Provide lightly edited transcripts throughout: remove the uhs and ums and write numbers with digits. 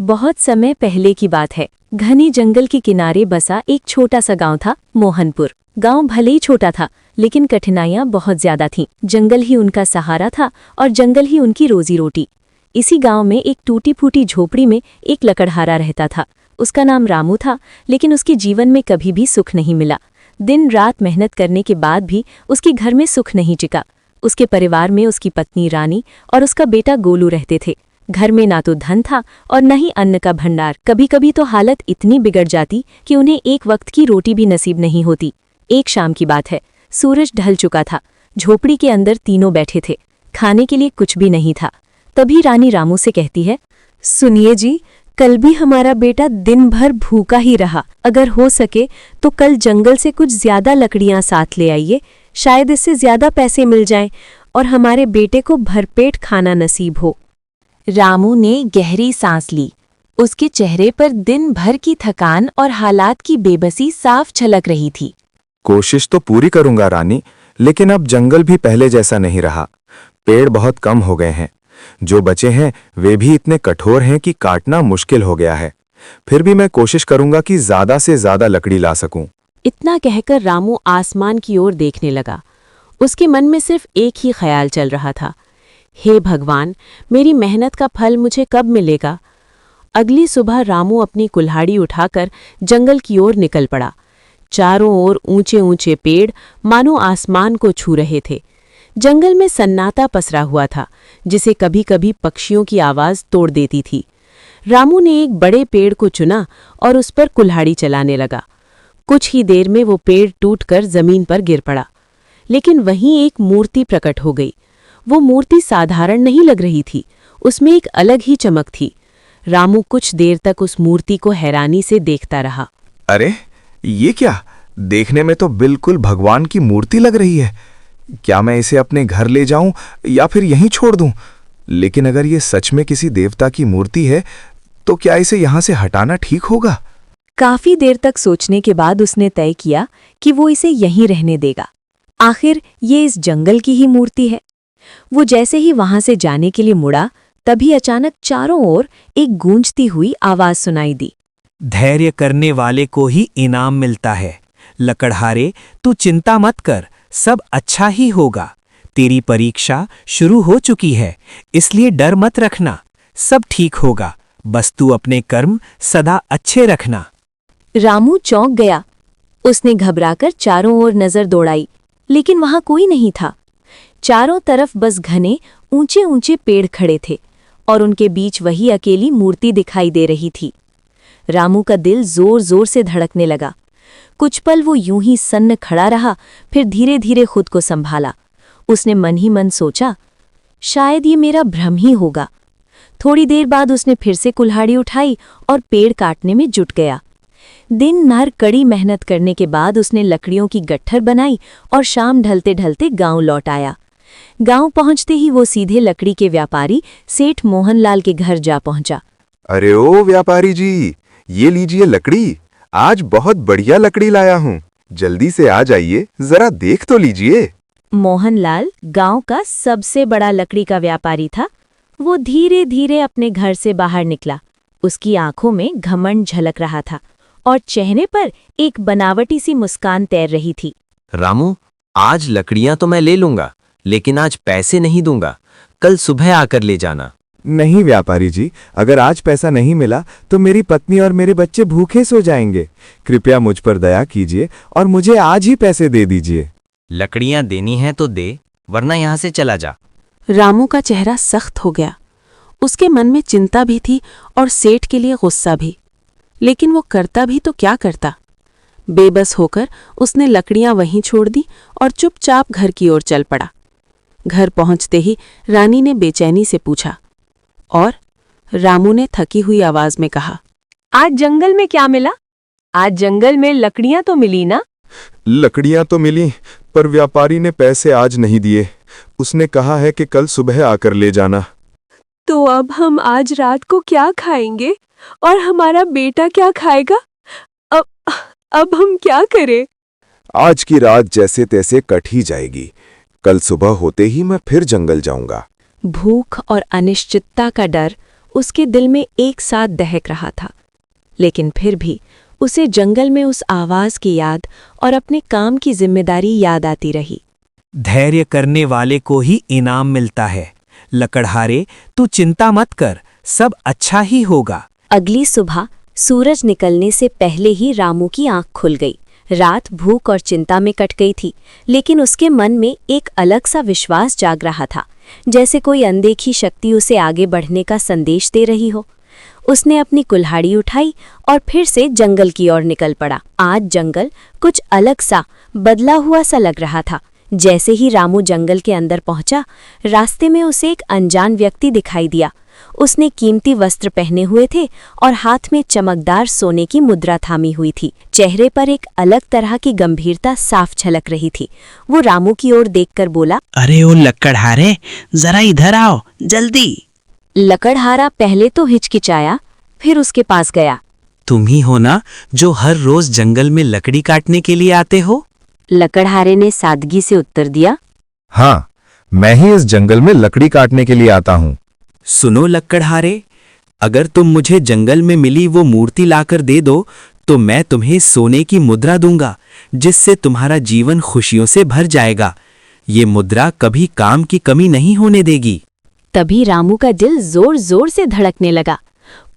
बहुत समय पहले की बात है। घने जंगल के किनारे बसा एक छोटा सा गांव था, मोहनपुर। गांव भले ही छोटा था, लेकिन कठिनाइयां बहुत ज्यादा थीं। जंगल ही उनका सहारा था और जंगल ही उनकी रोजी रोटी। इसी गांव में एक टूटी फूटी झोपड़ी में एक लकड़हारा रहता था। उसका नाम रामू था, लेकिन उसके जीवन में कभी भी सुख नहीं मिला। दिन रात मेहनत करने के बाद भी उसके घर में सुख नहीं टिका। उसके परिवार में उसकी पत्नी रानी और उसका बेटा गोलू रहते थे। घर में ना तो धन था और न ही अन्न का भंडार। कभी कभी तो हालत इतनी बिगड़ जाती कि उन्हें एक वक्त की रोटी भी नसीब नहीं होती। एक शाम की बात है, सूरज ढल चुका था। झोपड़ी के अंदर तीनों बैठे थे। खाने के लिए कुछ भी नहीं था। तभी रानी रामू से कहती है, सुनिए जी, कल भी हमारा बेटा दिन भर भूखा ही रहा। अगर हो सके तो कल जंगल से कुछ ज्यादा लकड़ियां साथ ले आइए। शायद इससे ज्यादा पैसे मिल जाएं और हमारे बेटे को भरपेट खाना नसीब हो। रामू ने गहरी सांस ली। उसके चेहरे पर दिन भर की थकान और हालात की बेबसी साफ झलक रही थी। कोशिश तो पूरी करूंगा रानी, लेकिन अब जंगल भी पहले जैसा नहीं रहा। पेड़ बहुत कम हो गए हैं। जो बचे हैं वे भी इतने कठोर हैं कि काटना मुश्किल हो गया है। फिर भी मैं कोशिश करूंगा कि ज्यादा से ज्यादा लकड़ी ला सकूं। इतना कहकर रामू आसमान की ओर देखने लगा। उसके मन में सिर्फ एक ही ख्याल चल रहा था, हे भगवान, मेरी मेहनत का फल मुझे कब मिलेगा। अगली सुबह रामू अपनी कुल्हाड़ी उठाकर जंगल की ओर निकल पड़ा। चारों ओर ऊंचे ऊंचे पेड़ मानो आसमान को छू रहे थे। जंगल में सन्नाटा पसरा हुआ था, जिसे कभी कभी पक्षियों की आवाज तोड़ देती थी। रामू ने एक बड़े पेड़ को चुना और उस पर कुल्हाड़ी चलाने लगा। कुछ ही देर में वो पेड़ टूटकर जमीन पर गिर पड़ा। लेकिन वहीं एक मूर्ति प्रकट हो गई। वो मूर्ति साधारण नहीं लग रही थी, उसमें एक अलग ही चमक थी। रामू कुछ देर तक उस मूर्ति को हैरानी से देखता रहा। अरे ये क्या? देखने में तो बिल्कुल भगवान की मूर्ति लग रही है। क्या मैं इसे अपने घर ले जाऊं या फिर यहीं छोड़ दूं? लेकिन अगर ये सच में किसी देवता की मूर्ति है तो क्या इसे यहां से हटाना ठीक होगा? काफी देर तक सोचने के बाद उसने तय किया कि वो इसे यहीं रहने देगा। आखिर ये इस जंगल की ही मूर्ति है। वो जैसे ही वहां से जाने के लिए मुड़ा, तभी अचानक चारों ओर एक गूंजती हुई आवाज सुनाई दी। धैर्य करने वाले को ही इनाम मिलता है। लकड़हारे, तू चिंता मत कर, सब अच्छा ही होगा। तेरी परीक्षा शुरू हो चुकी है, इसलिए डर मत रखना। सब ठीक होगा, बस तू अपने कर्म सदा अच्छे रखना। रामू चौंक गया। उसने घबराकर चारों ओर नजर दौड़ाई, लेकिन वहां कोई नहीं था। चारों तरफ बस घने ऊंचे ऊंचे पेड़ खड़े थे और उनके बीच वही अकेली मूर्ति दिखाई दे रही थी। रामू का दिल जोर जोर से धड़कने लगा। कुछ पल वो यूं ही सन्न खड़ा रहा, फिर धीरे धीरे खुद को संभाला। उसने मन ही मन सोचा, शायद ये मेरा भ्रम ही होगा। थोड़ी देर बाद उसने फिर से कुल्हाड़ी उठाई और पेड़ काटने में जुट गया। दिन भर कड़ी मेहनत करने के बाद उसने लकड़ियों की गट्ठर बनाई और शाम ढलते ढलते गांव लौट आया। गांव पहुंचते ही वो सीधे लकड़ी के व्यापारी सेठ मोहनलाल के घर जा पहुंचा। अरे ओ व्यापारी जी, ये लीजिए लकड़ी। आज बहुत बढ़िया लकड़ी लाया हूँ। जल्दी से आ जाइए, जरा देख तो लीजिए। मोहनलाल गांव का सबसे बड़ा लकड़ी का व्यापारी था। वो धीरे धीरे अपने घर से बाहर निकला। उसकी आंखों में घमंड झलक रहा था और चेहरे पर एक बनावटी सी मुस्कान तैर रही थी। रामू, आज लकड़ियां तो मैं ले लूंगा, लेकिन आज पैसे नहीं दूंगा। कल सुबह आकर ले जाना। नहीं व्यापारी जी, अगर आज पैसा नहीं मिला तो मेरी पत्नी और मेरे बच्चे भूखे सो जाएंगे। कृपया मुझ पर दया कीजिए और मुझे आज ही पैसे दे दीजिए। लकड़ियां देनी है तो दे, वरना यहाँ से चला जा। रामू का चेहरा सख्त हो गया। उसके मन में चिंता भी थी और सेठ के लिए गुस्सा भी। लेकिन वो करता भी तो क्या करता। बेबस होकर उसने लकड़ियां वहीं छोड़ दी और चुपचाप घर की ओर चल पड़ा। घर पहुंचते ही रानी ने बेचैनी से पूछा, और रामू ने थकी हुई आवाज में कहा, आज जंगल में क्या मिला? आज जंगल में लकड़ियां तो मिली ना? लकड़ियां तो मिली, पर व्यापारी ने पैसे आज नहीं दिए। उसने कहा है कि कल सुबह आकर ले जाना। तो अब हम आज रात को क्या खाएंगे और हमारा बेटा क्या खाएगा? अब हम क्या करें? आज की रात जैसे तैसे कट ही जाएगी। कल सुबह होते ही मैं फिर जंगल जाऊंगा। भूख और अनिश्चितता का डर उसके दिल में एक साथ दहक रहा था। लेकिन फिर भी उसे जंगल में उस आवाज की याद और अपने काम की जिम्मेदारी याद आती रही। धैर्य करने वाले को ही इनाम मिलता है। लकड़हारे, तू चिंता मत कर, सब अच्छा ही होगा। अगली सुबह सूरज निकलने से पहले ही रामू की आंख खुल गई। रात भूख और चिंता में कट गई थी, लेकिन उसके मन में एक अलग सा विश्वास जाग रहा था, जैसे कोई अनदेखी शक्ति उसे आगे बढ़ने का संदेश दे रही हो। उसने अपनी कुल्हाड़ी उठाई और फिर से जंगल की ओर निकल पड़ा। आज जंगल कुछ अलग सा, बदला हुआ सा लग रहा था। जैसे ही रामू जंगल के अंदर पहुंचा, रास्ते में उसे एक अनजान व्यक्ति दिखाई दिया। उसने कीमती वस्त्र पहने हुए थे और हाथ में चमकदार सोने की मुद्रा थामी हुई थी। चेहरे पर एक अलग तरह की गंभीरता साफ झलक रही थी। वो रामू की ओर देखकर बोला, अरे ओ लकड़हारे, जरा इधर आओ जल्दी। लकड़हारा पहले तो हिचकिचाया, फिर उसके पास गया। तुम ही हो ना जो हर रोज जंगल में लकड़ी काटने के लिए आते हो? लकड़हारे ने सादगी से उत्तर दिया, हाँ, मैं ही इस जंगल में लकड़ी काटने के लिए आता हूँ। सुनो लकड़हारे, अगर तुम मुझे जंगल में मिली वो मूर्ति लाकर दे दो तो मैं तुम्हें सोने की मुद्रा दूंगा, जिससे तुम्हारा जीवन खुशियों से भर जाएगा। ये मुद्रा कभी काम की कमी नहीं होने देगी। तभी रामू का दिल जोर जोर से धड़कने लगा।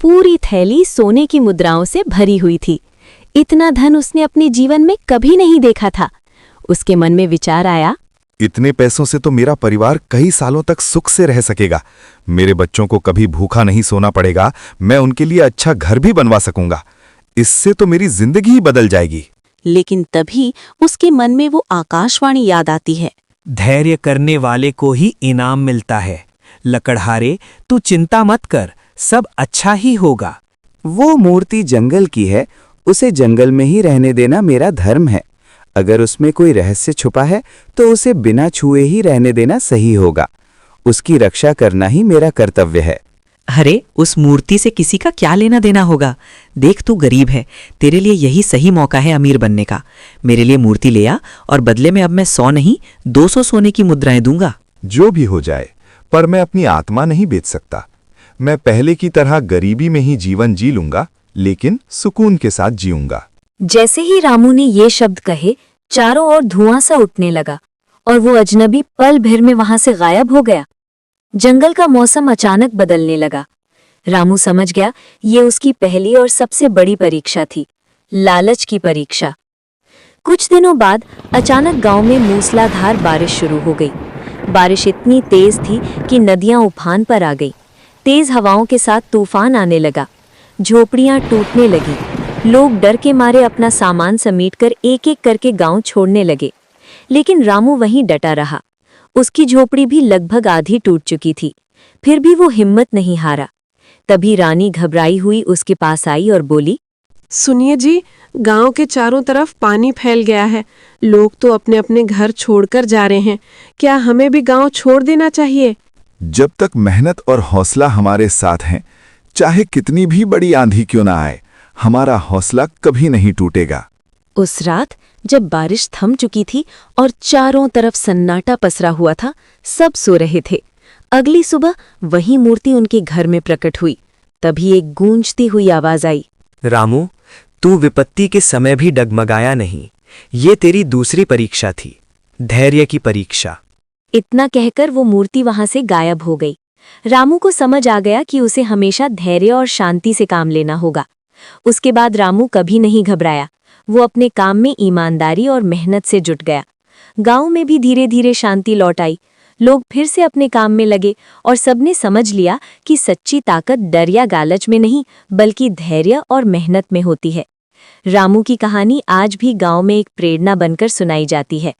पूरी थैली सोने की मुद्राओं से भरी हुई थी। इतना धन उसने अपने जीवन में कभी नहीं देखा था। उसके मन में विचार आया, इतने पैसों से तो मेरा परिवार कई सालों तक सुख से रह सकेगा। मेरे बच्चों को कभी भूखा नहीं सोना पड़ेगा। मैं उनके लिए अच्छा घर भी बनवा सकूंगा। इससे तो मेरी जिंदगी ही बदल जाएगी। लेकिन तभी उसके मन में वो आकाशवाणी याद आती है। धैर्य करने वाले को ही इनाम मिलता है। लकड़हारे, तू चिंता मत कर, सब अच्छा ही होगा। वो मूर्ति जंगल की है, उसे जंगल में ही रहने देना मेरा धर्म है। अगर उसमें कोई रहस्य छुपा है तो उसे बिना छुए ही रहने देना सही होगा। उसकी रक्षा करना ही मेरा कर्तव्य है। अरे उस मूर्ति से किसी का क्या लेना देना होगा? देख तू गरीब है, तेरे लिए यही सही मौका है अमीर बनने का। मेरे लिए मूर्ति ले आ और बदले में अब मैं 100 नहीं 200 सोने की मुद्राएं दूंगा। जो भी हो जाए, पर मैं अपनी आत्मा नहीं बेच सकता। मैं पहले की तरह गरीबी में ही जीवन जी लूंगा, लेकिन सुकून के साथ जीऊंगा। जैसे ही रामू ने ये शब्द कहे, चारों ओर धुआं सा उठने लगा और वो अजनबी पल भर में वहां से गायब हो गया। जंगल का मौसम अचानक बदलने लगा। रामू समझ गया ये उसकी पहली और सबसे बड़ी परीक्षा थी, लालच की परीक्षा। कुछ दिनों बाद अचानक गांव में मूसलाधार बारिश शुरू हो गई। बारिश इतनी तेज थी कि नदियां उफान पर आ गई। तेज हवाओं के साथ तूफान आने लगा। झोपड़ियां टूटने लगी। लोग डर के मारे अपना सामान समेटकर एक एक करके गांव छोड़ने लगे। लेकिन रामू वहीं डटा रहा। उसकी झोपड़ी भी लगभग आधी टूट चुकी थी, फिर भी वो हिम्मत नहीं हारा। तभी रानी घबराई हुई उसके पास आई और बोली, सुनिए जी, गांव के चारों तरफ पानी फैल गया है। लोग तो अपने अपने घर छोड़कर जा रहे हैं। क्या हमें भी गांव छोड़ देना चाहिए? जब तक मेहनत और हौसला हमारे साथ हैं, चाहे कितनी भी बड़ी आंधी क्यों ना आए, हमारा हौसला कभी नहीं टूटेगा। उस रात जब बारिश थम चुकी थी और चारों तरफ सन्नाटा पसरा हुआ था, सब सो रहे थे। अगली सुबह वही मूर्ति उनके घर में प्रकट हुई। तभी एक गूंजती हुई आवाज आई, रामू, तू विपत्ति के समय भी डगमगाया नहीं। ये तेरी दूसरी परीक्षा थी, धैर्य की परीक्षा। इतना कहकर वो मूर्ति वहां से गायब हो गई। रामू को समझ आ गया कि उसे हमेशा धैर्य और शांति से काम लेना होगा। उसके बाद रामू कभी नहीं घबराया। वो अपने काम में ईमानदारी और मेहनत से जुट गया। गांव में भी धीरे धीरे शांति लौट आई। लोग फिर से अपने काम में लगे और सबने समझ लिया कि सच्ची ताकत डर या लालच में नहीं, बल्कि धैर्य और मेहनत में होती है। रामू की कहानी आज भी गांव में एक प्रेरणा बनकर सुनाई जाती है।